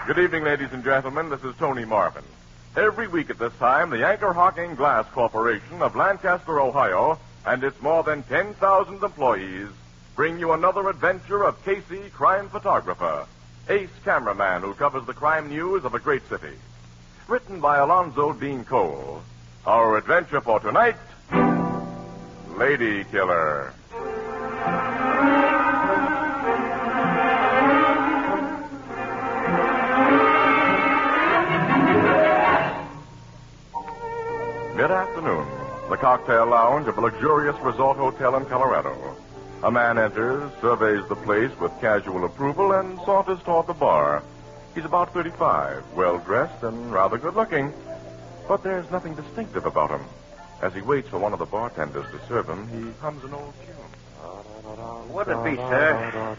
Good evening, ladies and gentlemen. This is Tony Marvin. Every week at this time, the Anchor Hocking Glass Corporation of Lancaster, Ohio, and its more than 10,000 employees bring you another adventure of Casey, crime photographer, ace cameraman who covers the crime news of a great city. Written by Alonzo Dean Cole. Our adventure for tonight, Lady Killer. Mid-afternoon, the cocktail lounge of a luxurious resort hotel in Colorado. A man enters, surveys the place with casual approval, and saunters toward the bar. He's about 35, well-dressed and rather good-looking. But there's nothing distinctive about him. As he waits for one of the bartenders to serve him, he hums an old tune. What'd it be, sir?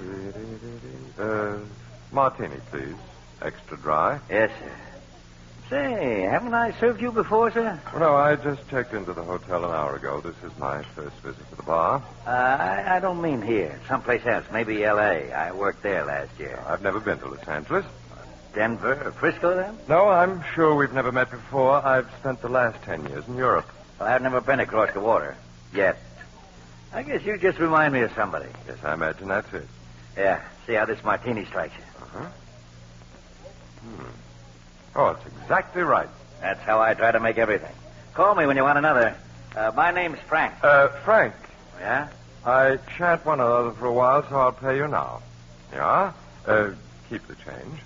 Martini, please. Extra dry. Yes, sir. Say, haven't I served you before, sir? No, I just checked into the hotel an hour ago. This is my first visit to the bar. I don't mean here. Someplace else. Maybe L.A. I worked there last year. I've never been to Los Angeles. Denver? Frisco, then? No, I'm sure we've never met before. I've spent the last 10 years in Europe. Well, I've never been across the water. Yet. I guess you just remind me of somebody. Yes, I imagine that's it. Yeah. See how this martini strikes you. Uh-huh. Oh, it's exactly right. That's how I try to make everything. Call me when you want another. My name's Frank. Frank. Yeah? I shan't want another for a while, so I'll pay you now. Yeah? Keep the change.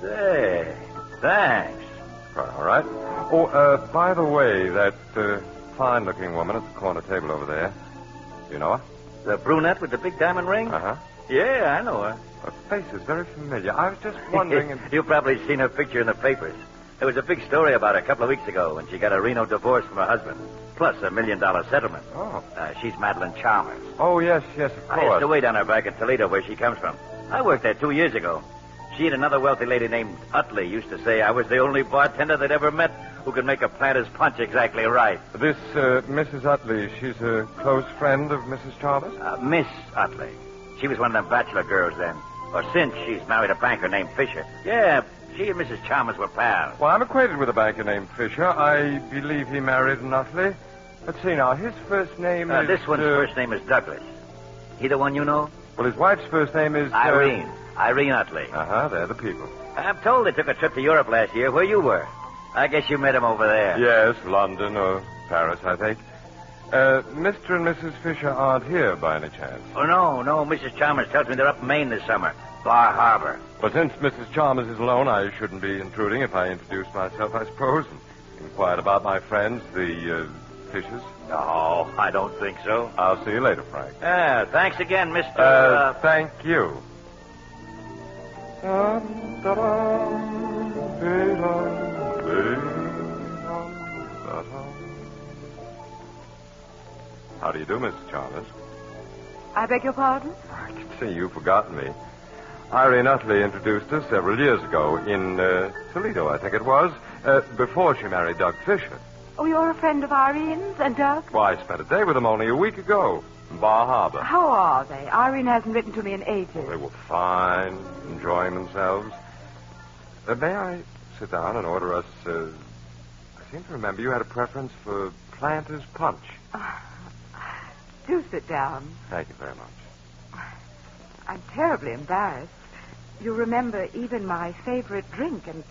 Say, thanks. All right. Oh, by the way, that fine-looking woman at the corner table over there, you know her? The brunette with the big diamond ring? Uh-huh. Yeah, I know her. Her face is very familiar. I was just wondering if... You've probably seen her picture in the papers. There was a big story about her a couple of weeks ago when she got a Reno divorce from her husband, plus $1 million settlement. Oh. She's Madeline Chalmers. Oh, yes, of course. I used to wait on her back in Toledo, where she comes from. I worked there 2 years ago. She and another wealthy lady named Utley used to say I was the only bartender they'd ever met who could make a planter's punch exactly right. This Mrs. Utley, she's a close friend of Mrs. Chalmers? Miss Utley. She was one of them bachelor girls then. Or since she's married a banker named Fisher. Yeah, she and Mrs. Chalmers were pals. Well, I'm acquainted with a banker named Fisher. I believe he married an Utley. Let's see now, his first name is... This one's first name is Douglas. He the one you know? Well, his wife's first name is... Irene. Irene Utley. Uh-huh, they're the people. I'm told they took a trip to Europe last year, where you were. I guess you met him over there. Yes, London or Paris, I think. Mr. and Mrs. Fisher aren't here by any chance. Oh, no. Mrs. Chalmers tells me they're up in Maine this summer. Bar Harbor. Well, since Mrs. Chalmers is alone, I shouldn't be intruding if I introduce myself, I suppose, and inquired about my friends, the Fishers. No, I don't think so. I'll see you later, Frank. Thanks again, Mr. Thank you. How do you do, Mrs. Chalmers? I beg your pardon? I can see you've forgotten me. Irene Utley introduced us several years ago in Toledo, I think it was, before she married Doug Fisher. Oh, you're a friend of Irene's and Doug? Why, I spent a day with them only a week ago in Bar Harbor. How are they? Irene hasn't written to me in ages. They were fine, enjoying themselves. May I sit down and order us... I seem to remember you had a preference for planter's punch. Do sit down. Thank you very much. I'm terribly embarrassed. You remember even my favorite drink, and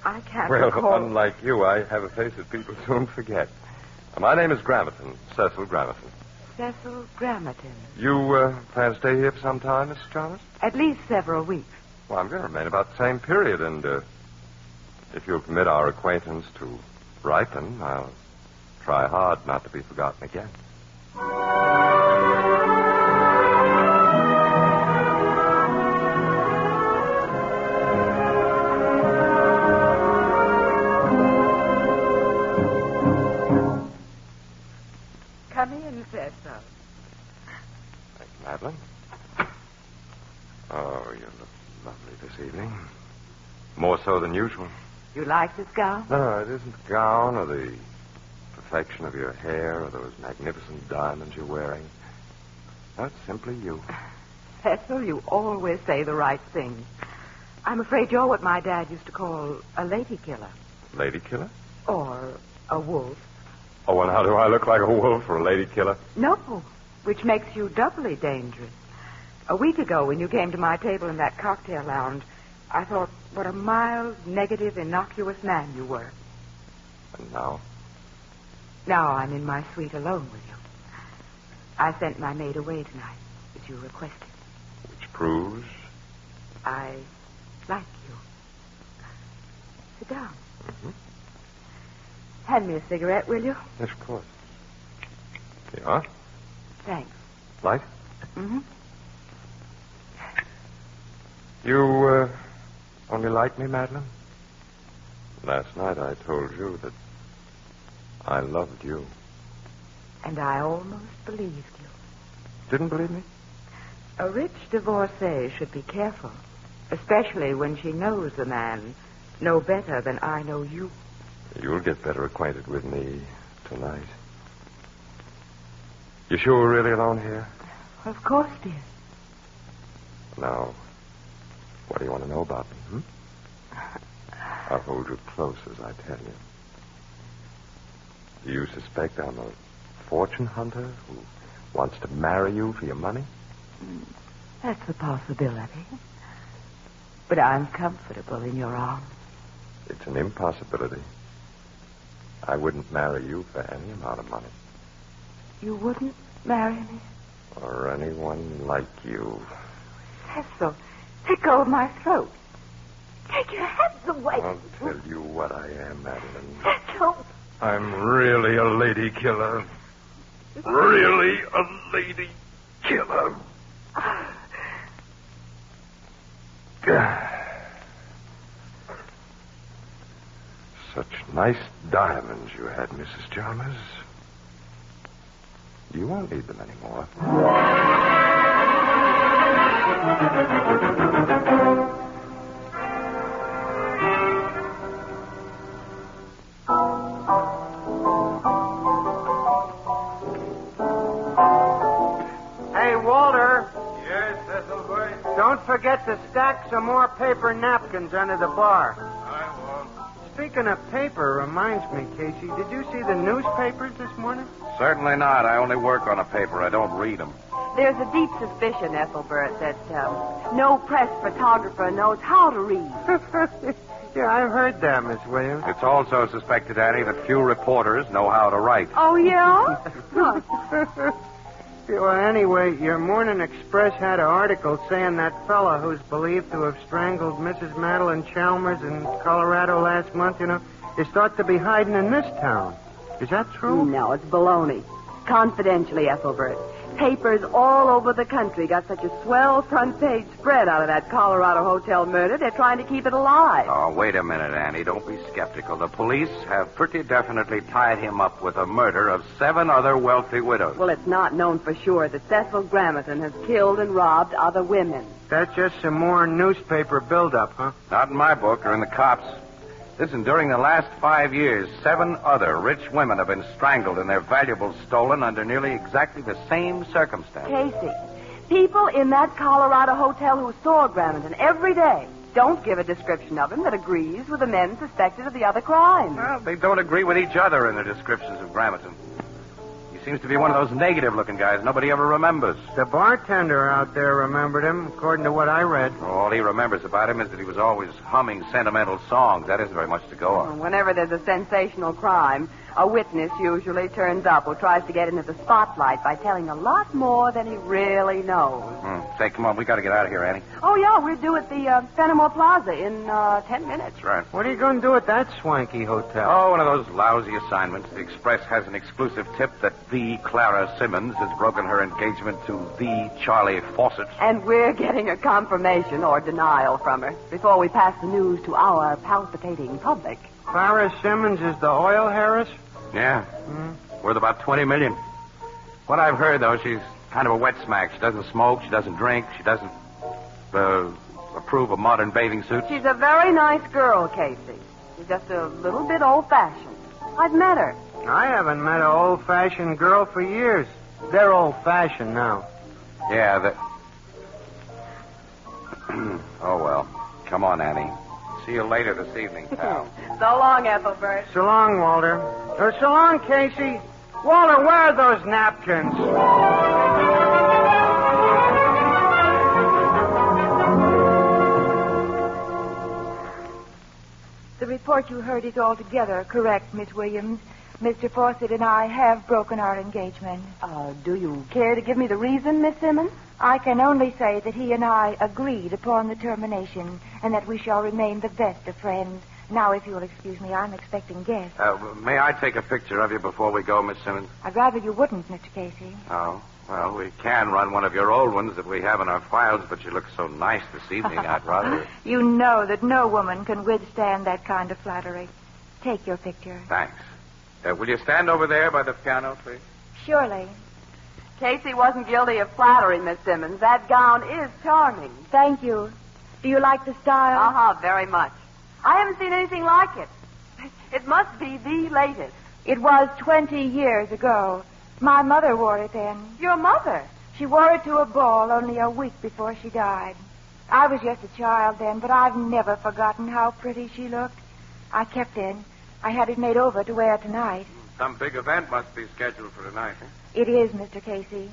I can't recall... Well, unlike you, I have a face that people soon forget. My name is Grammatan, Cecil Grammatan. Cecil Grammatan. You plan to stay here for some time, Mrs. Chalmers? At least several weeks. Well, I'm going to remain about the same period, and if you'll permit our acquaintance to ripen, I'll try hard not to be forgotten again. Come in, Cecil. Thank you, Madeline. Oh, you look lovely this evening. More so than usual. You like this gown? No, it isn't the gown or the perfection of your hair or those magnificent diamonds you're wearing. No, it's simply you. Cecil, you always say the right thing. I'm afraid you're what my dad used to call a lady killer. Lady killer? Or a wolf. Oh, and how do I look like a wolf or a lady killer? No, which makes you doubly dangerous. A week ago, when you came to my table in that cocktail lounge, I thought what a mild, negative, innocuous man you were. And now? Now I'm in my suite alone with you. I sent my maid away tonight, as you requested. Which proves? I like you. Sit down. Mm-hmm. Hand me a cigarette, will you? Yes, of course. Yeah? Thanks. Light? Mm-hmm. You, only like me, Madeline? Last night I told you that I loved you. And I almost believed you. Didn't believe me? A rich divorcee should be careful, especially when she knows the man no better than I know you. You'll get better acquainted with me tonight. You sure we're really alone here? Of course, dear. Now, what do you want to know about me, I'll hold you close as I tell you. Do you suspect I'm a fortune hunter who wants to marry you for your money? That's a possibility. But I'm comfortable in your arms. It's an impossibility. I wouldn't marry you for any amount of money. You wouldn't marry me? Or anyone like you. Cecil, let go of my throat. Take your hands away. I'll tell you what I am, Madeline. Cecil. I'm really a lady killer. Really a lady killer. Such nice diamonds you had, Mrs. Chalmers. You won't need them anymore. Hey, Walter. Yes, Ethelbert? Don't forget to stack some more paper napkins under the bar. I won't. Speaking of paper, reminds me, Casey, did you see the newspapers this morning? Certainly not. I only work on a paper. I don't read them. There's a deep suspicion, Ethelbert, that no press photographer knows how to read. Yeah, I've heard that, Miss Williams. It's also suspected, Annie, that few reporters know how to write. Oh, yeah? Well, anyway, your Morning Express had an article saying that fella who's believed to have strangled Mrs. Madeline Chalmers in Colorado last month, is thought to be hiding in this town. Is that true? No, it's baloney. Confidentially, Ethelbert. Papers all over the country got such a swell front-page spread out of that Colorado hotel murder, they're trying to keep it alive. Oh, wait a minute, Annie. Don't be skeptical. The police have pretty definitely tied him up with the murder of 7 other wealthy widows. Well, it's not known for sure that Cecil Grammatan has killed and robbed other women. That's just some more newspaper buildup, huh? Not in my book or in the cops. Listen, during the last 5 years, 7 other rich women have been strangled and their valuables stolen under nearly exactly the same circumstances. Casey, people in that Colorado hotel who saw Grammatan every day don't give a description of him that agrees with the men suspected of the other crimes. Well, they don't agree with each other in their descriptions of Grammatan. He seems to be one of those negative-looking guys nobody ever remembers. The bartender out there remembered him, according to what I read. All he remembers about him is that he was always humming sentimental songs. That isn't very much to go on. Whenever there's a sensational crime, a witness usually turns up who tries to get into the spotlight by telling a lot more than he really knows. Say, come on, we got to get out of here, Annie. Oh, yeah, we're due at the Fenimore Plaza in 10 minutes. That's right. What are you going to do at that swanky hotel? Oh, one of those lousy assignments. The Express has an exclusive tip that the Clara Simmons has broken her engagement to the Charlie Fawcett. And we're getting a confirmation or denial from her before we pass the news to our palpitating public. Clara Simmons is the oil heiress? Yeah. Worth about $20 million. What I've heard, though, she's kind of a wet smack. She doesn't smoke. She doesn't drink. She doesn't approve of modern bathing suits. She's a very nice girl, Casey. She's just a little bit old-fashioned. I've met her. I haven't met an old-fashioned girl for years. They're old-fashioned now. Yeah, oh, well. Come on, Annie. See you later this evening, pal. So long, Ethelbert. So long, Walter. So long, Casey. Walter, where are those napkins? The report you heard is altogether correct, Miss Williams. Mr. Fawcett and I have broken our engagement. Do you care to give me the reason, Miss Simmons? I can only say that he and I agreed upon the termination and that we shall remain the best of friends. Now, if you'll excuse me, I'm expecting guests. May I take a picture of you before we go, Miss Simmons? I'd rather you wouldn't, Mr. Casey. Oh, well, we can run one of your old ones that we have in our files, but you look so nice this evening, I'd rather... You know that no woman can withstand that kind of flattery. Take your picture. Thanks. Will you stand over there by the piano, please? Surely. Casey wasn't guilty of flattery, Miss Simmons. That gown is charming. Thank you. Do you like the style? Uh-huh, very much. I haven't seen anything like it. It must be the latest. It was 20 years ago. My mother wore it then. Your mother? She wore it to a ball only a week before she died. I was just a child then, but I've never forgotten how pretty she looked. I kept it. I had it made over to wear tonight. Some big event must be scheduled for tonight, huh? It is, Mr. Casey.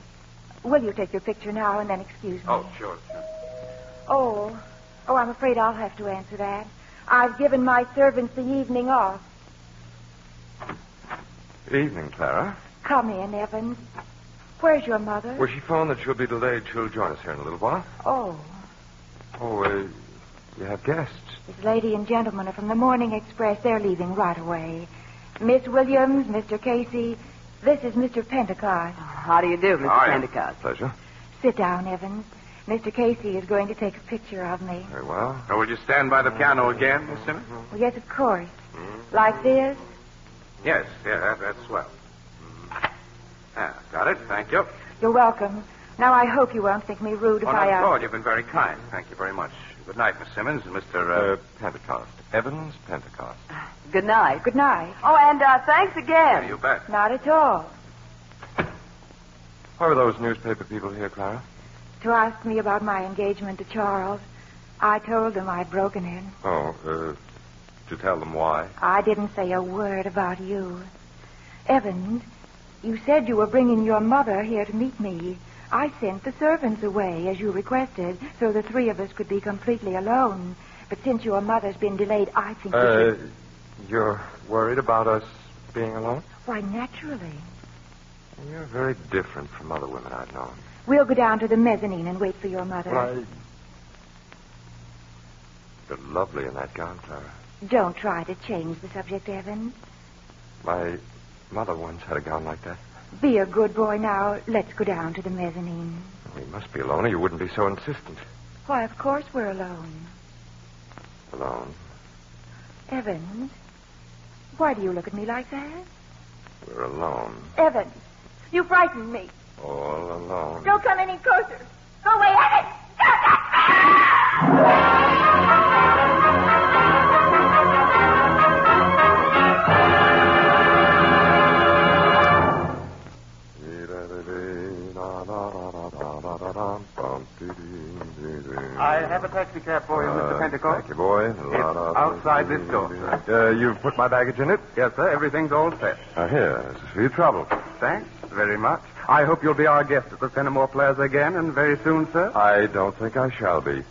Will you take your picture now and then excuse me? Oh, sure. Oh, I'm afraid I'll have to answer that. I've given my servants the evening off. Good evening, Clara. Come in, Evans. Where's your mother? Well, she phoned that she'll be delayed. She'll join us here in a little while. Oh, You have guests. this lady and gentleman are from the Morning Express. They're leaving right away. Miss Williams, Mr. Casey, this is Mr. Pentecost. How do you do, Mr. Pentecost? Pleasure. Sit down, Evans. Mr. Casey is going to take a picture of me. Very well. Will you stand by the piano again, Miss Simmons? Well, yes, of course. Like this? Yes, that's swell. Got it. Thank you. You're welcome. Now, I hope you won't think me rude if Oh, I not at ask. all. You've been very kind. Thank you very much. Good night, Miss Simmons and Mr. Pentecost. Evans Pentecost. Good night. Good night. Oh, and thanks again. You bet. Not at all. Why were those newspaper people here, Clara? To ask me about my engagement to Charles. I told them I'd broken it. To tell them why? I didn't say a word about you. Evans, you said you were bringing your mother here to meet me. I sent the servants away, as you requested, so the three of us could be completely alone. But since your mother's been delayed, I think we should... You're worried about us being alone? Why, naturally. You're very different from other women I've known. We'll go down to the mezzanine and wait for your mother. You're lovely in that gown, Clara. Don't try to change the subject, Evans. My mother once had a gown like that. Be a good boy now. Let's go down to the mezzanine. We must be alone or you wouldn't be so insistent. Why, of course we're alone. Alone? Evans, why do you look at me like that? We're alone. Evans, you frightened me. All alone. Don't come any closer. Go away, Evans! I have a taxi cab for you, Mr. Pentecost. Thank you, boy. It's outside this door, sir. You've put my baggage in it? Yes, sir. Everything's all set. Here. This is for your trouble. Thanks very much. I hope you'll be our guest at the Fenimore Plaza again, and very soon, sir. I don't think I shall be.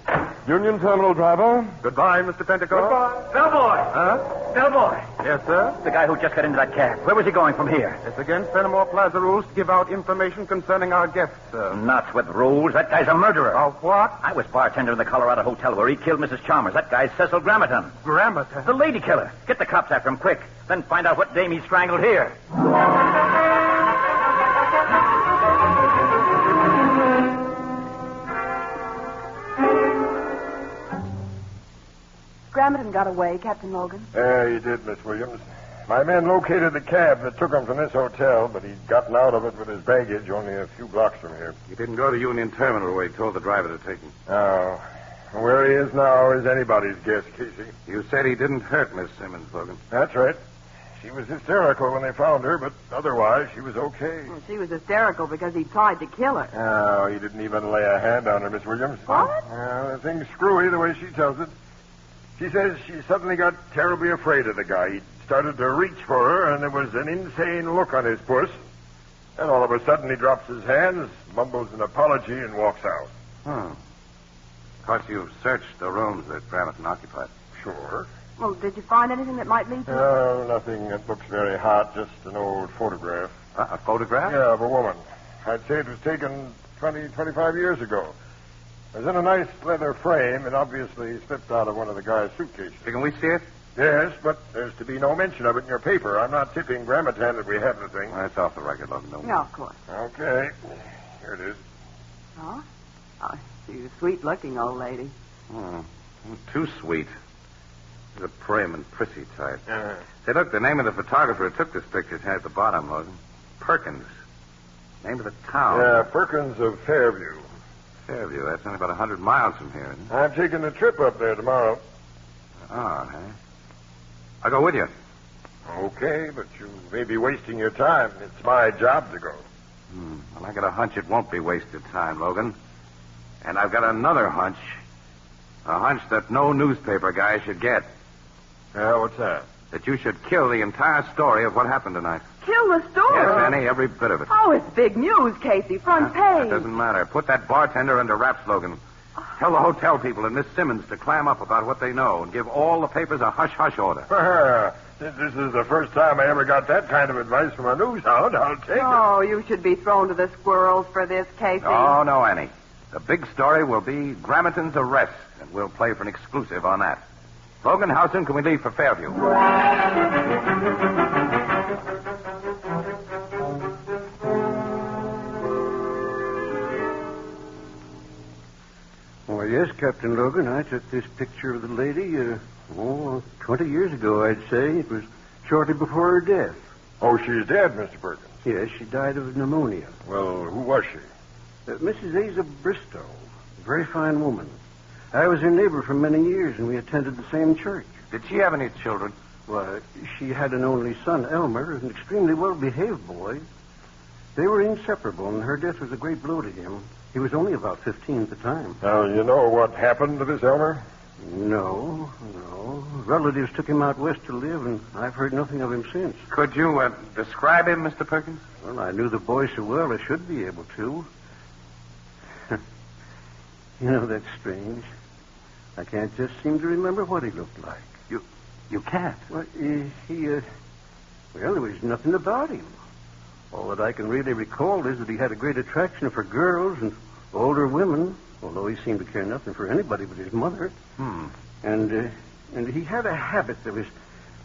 Union Terminal driver. Goodbye, Mr. Pentecost. Bellboy! Bellboy! Yes, sir. The guy who just got into that cab. Where was he going from here? It's against Fenimore Plaza rules to give out information concerning our guests, sir. Not with rules. That guy's a murderer. Of what? I was bartender in the Colorado Hotel where he killed Mrs. Chalmers. That guy's Cecil Grammatan. Grammatan? The lady killer. Get the cops after him quick. Then find out what dame he strangled here. Grammatan got away, Captain Logan. Yeah, he did, Miss Williams. My men located the cab that took him from this hotel, but he'd gotten out of it with his baggage only a few blocks from here. He didn't go to Union Terminal where he told the driver to take him. Oh. Where he is now is anybody's guess, Casey. You said he didn't hurt Miss Simmons, Logan. That's right. She was hysterical when they found her, but otherwise she was okay. Well, she was hysterical because he tried to kill her. Oh, he didn't even lay a hand on her, Miss Williams. What? The thing's screwy the way she tells it. She says she suddenly got terribly afraid of the guy. He started to reach for her, and there was an insane look on his puss. And all of a sudden he drops his hands, mumbles an apology, and walks out. Of course, you've searched the rooms that Grammatan occupied. Sure. Well, did you find anything that might lead to... No, nothing that looks very hot, just an old photograph. A photograph? Yeah, of a woman. I'd say it was taken 20, 25 years ago. It was in a nice leather frame and obviously slipped out of one of the guy's suitcases. Can we see it? Yes, but there's to be no mention of it in your paper. I'm not tipping Grammatan that we have anything. That's off the record, Logan. No. No, of course. Okay. Here it is. Oh? Oh, she's a sweet-looking old lady. Oh, too sweet. She's a prim and prissy type. Uh-huh. Say, look, the name of the photographer who took this picture is at the bottom, Logan. Perkins. Name of the town. Yeah, Perkins of Fairview. Fairview. That's only about 100 miles from here, isn't it? I'm taking a trip up there tomorrow. Oh, huh? I'll go with you. Okay, but you may be wasting your time. It's my job to go. Well, I got a hunch it won't be wasted time, Logan. And I've got another hunch. A hunch that no newspaper guy should get. Yeah, what's that? That you should kill the entire story of what happened tonight. Kill the story? Yes, Annie, every bit of it. Oh, it's big news, Casey. Front page. That doesn't matter. Put that bartender under wraps, Logan. Tell the hotel people and Miss Simmons to clam up about what they know and give all the papers a hush-hush order. This is the first time I ever got that kind of advice from a news hound. I'll take it. Oh, you should be thrown to the squirrels for this, Casey. Oh, no, Annie. The big story will be Grammatan's arrest, and we'll play for an exclusive on that. Logan, how soon can we leave for Fairview? Oh, yes, Captain Logan. I took this picture of the lady, 20 years ago, I'd say. It was shortly before her death. Oh, she's dead, Mr. Perkins. Yes, she died of pneumonia. Well, who was she? Mrs. Asa Bristow. A very fine woman. I was her neighbor for many years, and we attended the same church. Did she have any children? Why, she had an only son, Elmer, an extremely well-behaved boy. They were inseparable, and her death was a great blow to him. He was only about 15 at the time. Now, you know what happened to this Elmer? No. Relatives took him out west to live, and I've heard nothing of him since. Could you describe him, Mr. Perkins? Well, I knew the boy so well I should be able to. You know, that's strange. I can't just seem to remember what he looked like. You can't? Well, well, there was nothing about him. All that I can really recall is that he had a great attraction for girls and older women, although he seemed to care nothing for anybody but his mother. And he had a habit that was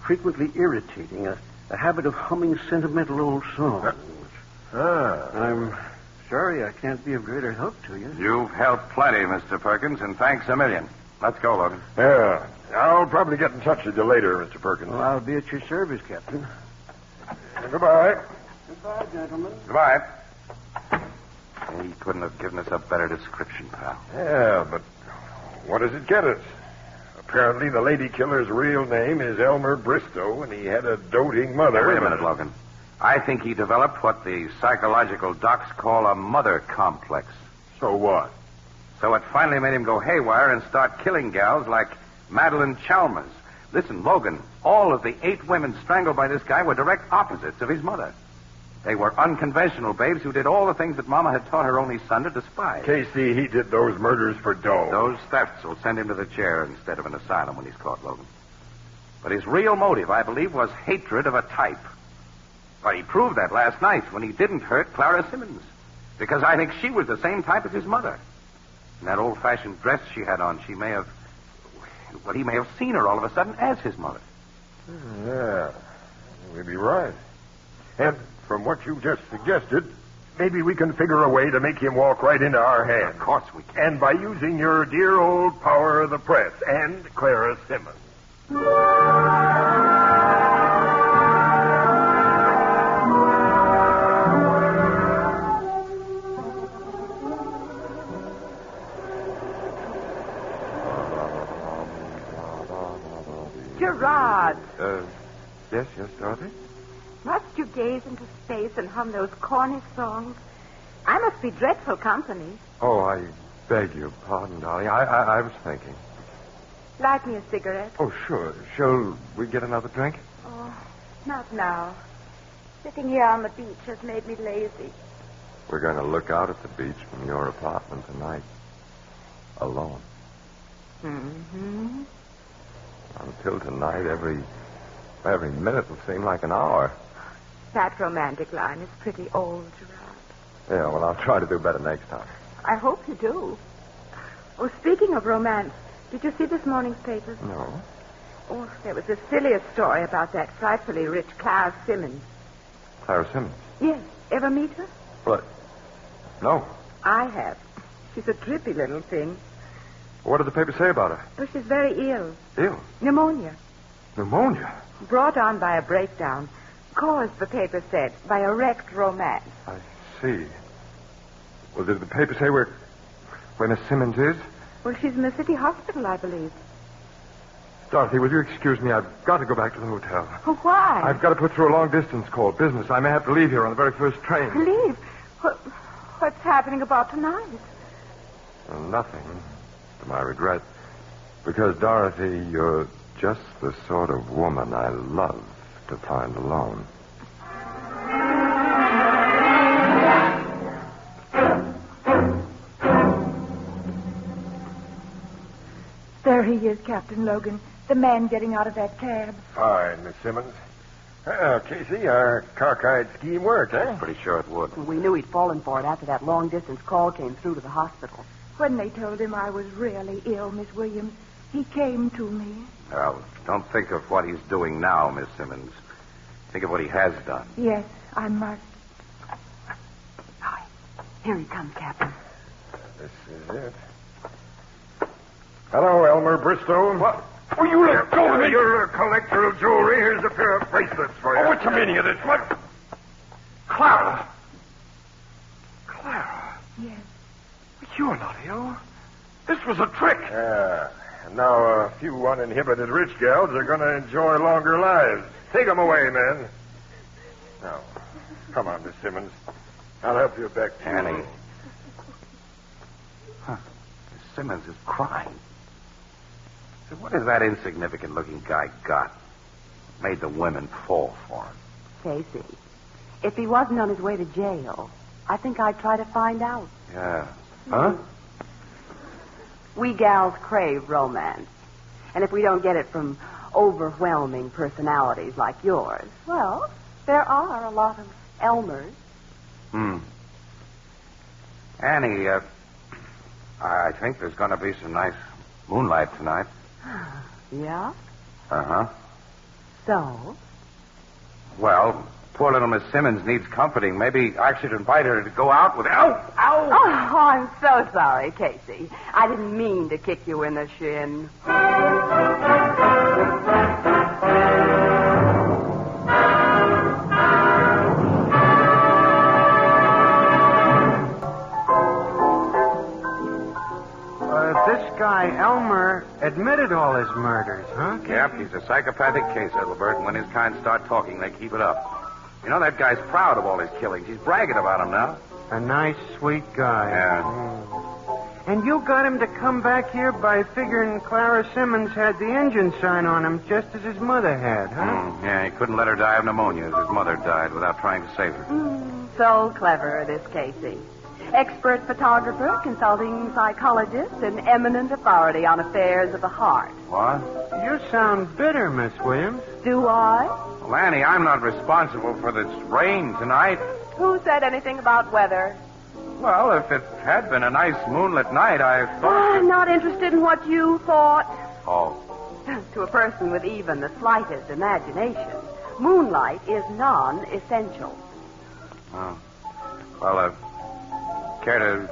frequently irritating, a habit of humming sentimental old songs. I'm sorry I can't be of greater help to you. You've helped plenty, Mr. Perkins, and thanks a million. Let's go, Logan. Yeah. I'll probably get in touch with you later, Mr. Perkins. Well, I'll be at your service, Captain. Goodbye. Goodbye, gentlemen. Goodbye. He couldn't have given us a better description, pal. Yeah, but what does it get us? Apparently, the lady killer's real name is Elmer Bristow, and he had a doting mother. Now, wait a minute, Logan. I think he developed what the psychological docs call a mother complex. So what? So it finally made him go haywire and start killing gals like Madeline Chalmers. Listen, Logan, all of the 8 women strangled by this guy were direct opposites of his mother. They were unconventional babes who did all the things that Mama had taught her only son to despise. Casey, he did those murders for dough. Those thefts will send him to the chair instead of an asylum when he's caught, Logan. But his real motive, I believe, was hatred of a type. But he proved that last night when he didn't hurt Clara Simmons. Because I think she was the same type as his mother. In that old-fashioned dress she had on, he may have seen her all of a sudden as his mother. Yeah, you may be right. And from what you just suggested, maybe we can figure a way to make him walk right into our hands. Of course we can. And by using your dear old power of the press and Clara Simmons. Gerard, Yes, Dorothy? must you gaze into space and hum those corny songs? I must be dreadful company. Oh, I beg your pardon, darling. I was thinking. Light me a cigarette. Oh, sure. Shall we get another drink? Oh, not now. Sitting here on the beach has made me lazy. We're going to look out at the beach from your apartment tonight. Alone. Mm-hmm. Until tonight, every minute will seem like an hour. That romantic line is pretty old, Gerard. Yeah, well, I'll try to do better next time. I hope you do. Oh, speaking of romance, did you see this morning's papers? No. Oh, there was the silliest story about that frightfully rich Clara Simmons. Clara Simmons? Yes. Ever meet her? What? No. I have. She's a drippy little thing. What did the paper say about her? Oh, she's very ill. Ill? Pneumonia. Pneumonia? Brought on by a breakdown. Caused, the paper said, by a wrecked romance. I see. Well, did the paper say where Miss Simmons is? Well, she's in the city hospital, I believe. Dorothy, will you excuse me? I've got to go back to the hotel. Oh, why? I've got to put through a long-distance call. Business. I may have to leave here on the very first train. Leave? What's happening about tonight? Well, nothing, to my regret. Because, Dorothy, you're just the sort of woman I love to find alone. There he is, Captain Logan. The man getting out of that cab. Fine, Miss Simmons. Casey, our cockeyed scheme worked, eh? Pretty sure it would. We knew he'd fallen for it after that long-distance call came through to the hospital. When they told him I was really ill, Miss Williams, he came to me. Well, don't think of what he's doing now, Miss Simmons. Think of what he has done. Yes, I must. Here he comes, Captain. This is it. Hello, Elmer Bristow. What? Oh, you let go of me! You're a collector of jewelry. Here's a pair of bracelets for you. Oh, what's the meaning of this? What? Clara! Clara! Yes. You're not ill. This was a trick. Yeah. And now a few uninhibited rich gals are going to enjoy longer lives. Take them away, men. Now, come on, Miss Simmons. I'll help you back to Annie. Huh. Miss Simmons is crying. So what has that insignificant-looking guy got? Made the women fall for him. Casey, if he wasn't on his way to jail, I think I'd try to find out. Yeah. Huh? We gals crave romance. And if we don't get it from overwhelming personalities like yours, well, there are a lot of Elmers. Annie, I think there's going to be some nice moonlight tonight. Yeah? Uh-huh. So? Well, poor little Miss Simmons needs comforting. Maybe I should invite her to go out with... Ow! Ow! Oh, I'm so sorry, Casey. I didn't mean to kick you in the shin. This guy, Elmer, admitted all his murders, huh? Yep, he's a psychopathic case, Ethelbert, and when his kind start talking, they keep it up. You know, that guy's proud of all his killings. He's bragging about them now. A nice, sweet guy. Yeah. And you got him to come back here by figuring Clara Simmons had the engine sign on him, just as his mother had, huh? Yeah, he couldn't let her die of pneumonia as his mother died without trying to save her. So clever, this Casey. Expert photographer, consulting psychologist, and eminent authority on affairs of the heart. What? You sound bitter, Miss Williams. Do I? Well, Annie, I'm not responsible for this rain tonight. Who said anything about weather? Well, if it had been a nice moonlit night, I thought... I'm not interested in what you thought. Oh. To a person with even the slightest imagination, moonlight is non-essential. Oh. Well, care to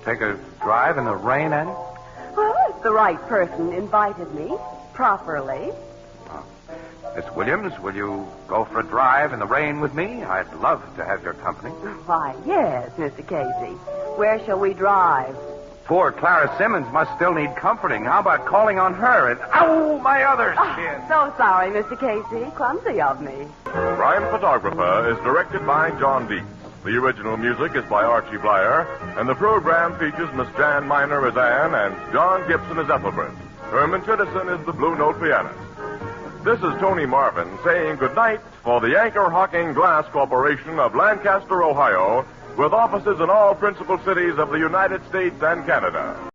take a drive in the rain, Annie? Well, if the right person invited me, properly. Miss Williams, will you go for a drive in the rain with me? I'd love to have your company. Why, yes, Mr. Casey. Where shall we drive? Poor Clara Simmons must still need comforting. How about calling on her and... Ow, my other shin! So sorry, Mr. Casey. Clumsy of me. Crime Photographer is directed by John Dietz. The original music is by Archie Bleyer, and the program features Miss Jan Miner as Anne and John Gibson as Ethelbert. Herman Chittison is the Blue Note pianist. This is Tony Marvin saying goodnight for the Anchor Hocking Glass Corporation of Lancaster, Ohio, with offices in all principal cities of the United States and Canada.